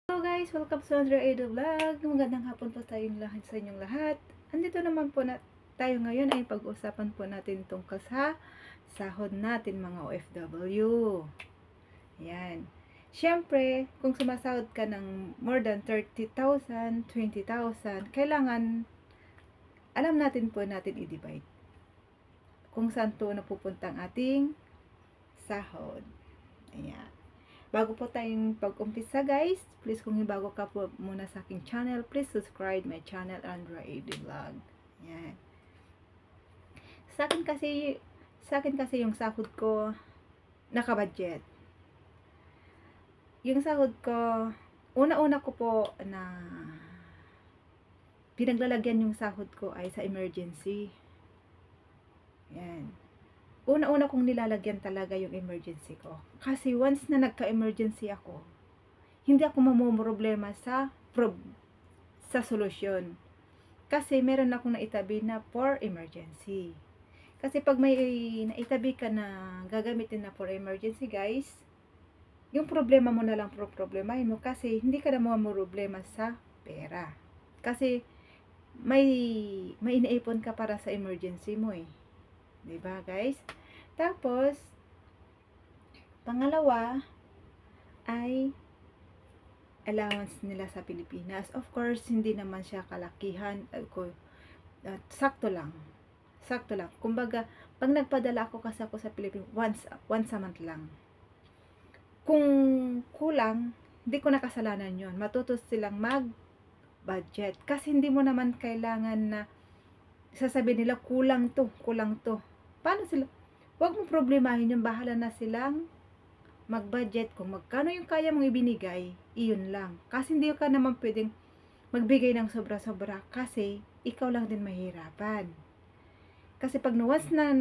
Hello guys! Welcome to another Edo Vlog. Magandang hapon po tayong lahat sa inyong lahat. Andito naman po na tayo ngayon ay pag-usapan po natin tungkol sa sahod natin mga OFW. Yan. Siyempre, kung sumasahod ka ng more than 30,000, 20,000, kailangan alam natin po natin i-divide kung saan to napupunta ang ating sahod. Ayan. Bago po tayong pag-umpisa guys, please kung bago ka po muna sa aking channel, please subscribe my channel Andra AD Vlog. Yan. Sa akin kasi yung sahod ko naka-budget. Yung sahod ko, una-una ko po na pinaglalagyan yung sahod ko ay sa emergency. Yan. Una-una kong nilalagyan talaga yung emergency ko. Kasi once na nagka-emergency ako, hindi ako mamumroblema sa solusyon. Kasi meron akong naitabi na for emergency. Kasi pag may naitabi ka na gagamitin na for emergency guys, yung problema mo na lang problemahin mo kasi hindi ka na mamumroblema sa pera. Kasi may iniipon ka para sa emergency mo eh. Diba guys? Tapos, pangalawa ay allowance nila sa Pilipinas. Of course, hindi naman siya kalakihan. Sakto lang. Sakto lang. Kumbaga, pag nagpadala ako kasi ako sa Pilipinas, once a month lang. Kung kulang, hindi ko nakasalanan yon. Matuto silang mag-budget. Kasi hindi mo naman kailangan na sasabihin nila, kulang to. Paano sila? Huwag mong problemahin yung bahala na silang mag-budget. Kung magkano yung kaya mong ibinigay, iyon lang. Kasi hindi ka naman pwedeng magbigay ng sobra-sobra kasi ikaw lang din mahirapan. Kasi pag once na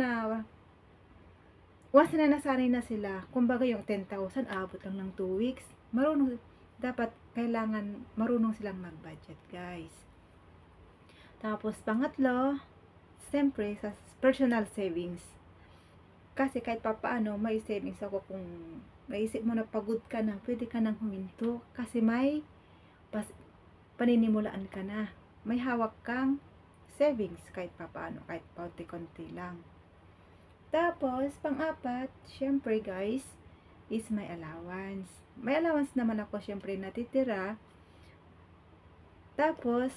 nasanay na sila, kumbaga yung 10,000, abot lang ng 2 weeks, kailangan marunong silang mag-budget guys. Tapos pangatlo, siyempre sa personal savings. Kasi kahit papaano, may savings ako kung naisip mo na pagod ka na, pwede ka nang huminto. Kasi may paninimulaan ka na. May hawak kang savings kahit papaano, kahit paunti-kunti lang. Tapos, pang-apat, syempre guys, is my allowance. May allowance naman ako syempre natitira. Tapos,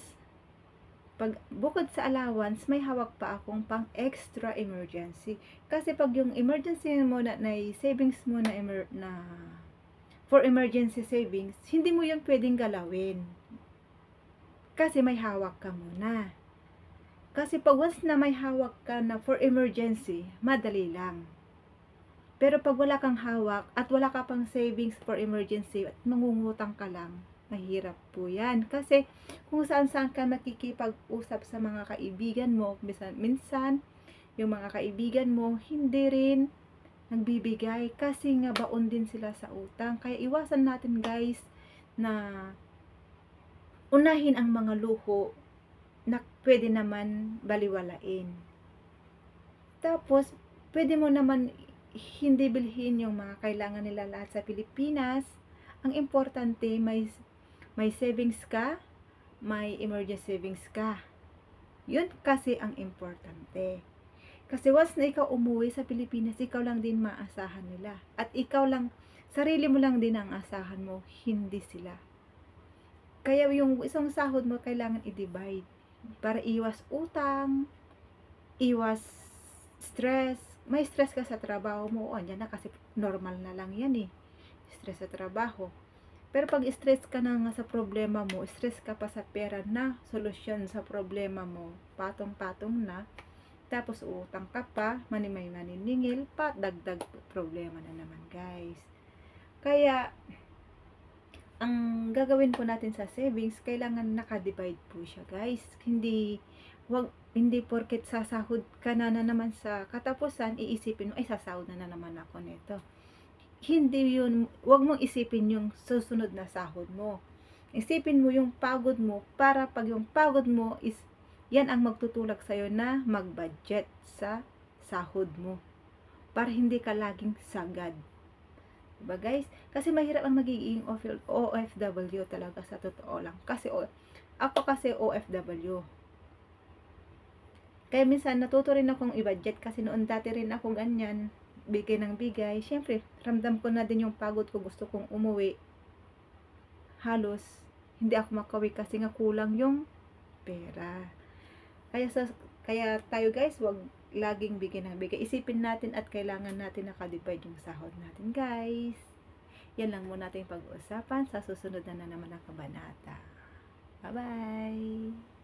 pag bukod sa allowance, may hawak pa akong pang extra emergency. Kasi pag yung emergency mo na savings mo na for emergency savings, hindi mo yun pwedeng galawin. Kasi may hawak ka muna. Kasi pag once na may hawak ka na for emergency, madali lang. Pero pag wala kang hawak at wala ka pang savings for emergency at mangungutang ka lang, mahirap po yan. Kasi kung saan-saan ka nakikipag-usap sa mga kaibigan mo, minsan yung mga kaibigan mo hindi rin nagbibigay kasi nga baon din sila sa utang. Kaya iwasan natin guys na unahin ang mga luho na pwede naman baliwalain. Tapos, pwede mo naman hindi bilhin yung mga kailangan nila lahat sa Pilipinas. Ang importante, may savings ka, may emergency savings ka. Yun kasi ang importante. Kasi once na ikaw umuwi sa Pilipinas, ikaw lang din maasahan nila. At ikaw lang, sarili mo lang din ang asahan mo, hindi sila. Kaya yung isang sahod mo, kailangan i-divide. Para iwas utang, iwas stress. May stress ka sa trabaho mo, andyan na kasi normal na lang yan eh. Stress sa trabaho. Pero pag stress ka na nga sa problema mo, stress ka pa sa pera na solusyon sa problema mo, patong-patong na, tapos utang ka pa, may maniningil pa, dagdag problema na naman guys. Kaya, ang gagawin po natin sa savings, kailangan naka-divide po siya guys. Hindi porket sasahod ka na naman sa katapusan, iisipin mo, ay sasahod na naman ako nito. Hindi yun, wag mong isipin yung susunod na sahod mo. Isipin mo yung pagod mo para pag yung pagod mo is yan ang magtutulak sa'yo na mag-budget sa sahod mo. Para hindi ka laging sagad. Diba guys? Kasi mahirap ang magiging OFW talaga sa totoo lang. Kasi ako kasi OFW. Kaya minsan natuto rin akong i-budget kasi noon dati rin ako ganyan, bigay ng bigay. Siyempre, ramdam ko na din yung pagod ko, gusto kong umuwi. Halos hindi ako makauwi kasi nga kulang yung pera. Kaya kaya tayo guys, wag laging bigay ng bigay. Isipin natin at kailangan natin nakadivide yung sahod natin, guys. Yan lang muna natin pag-uusapan sa susunod na naman ang kabanata. Bye-bye!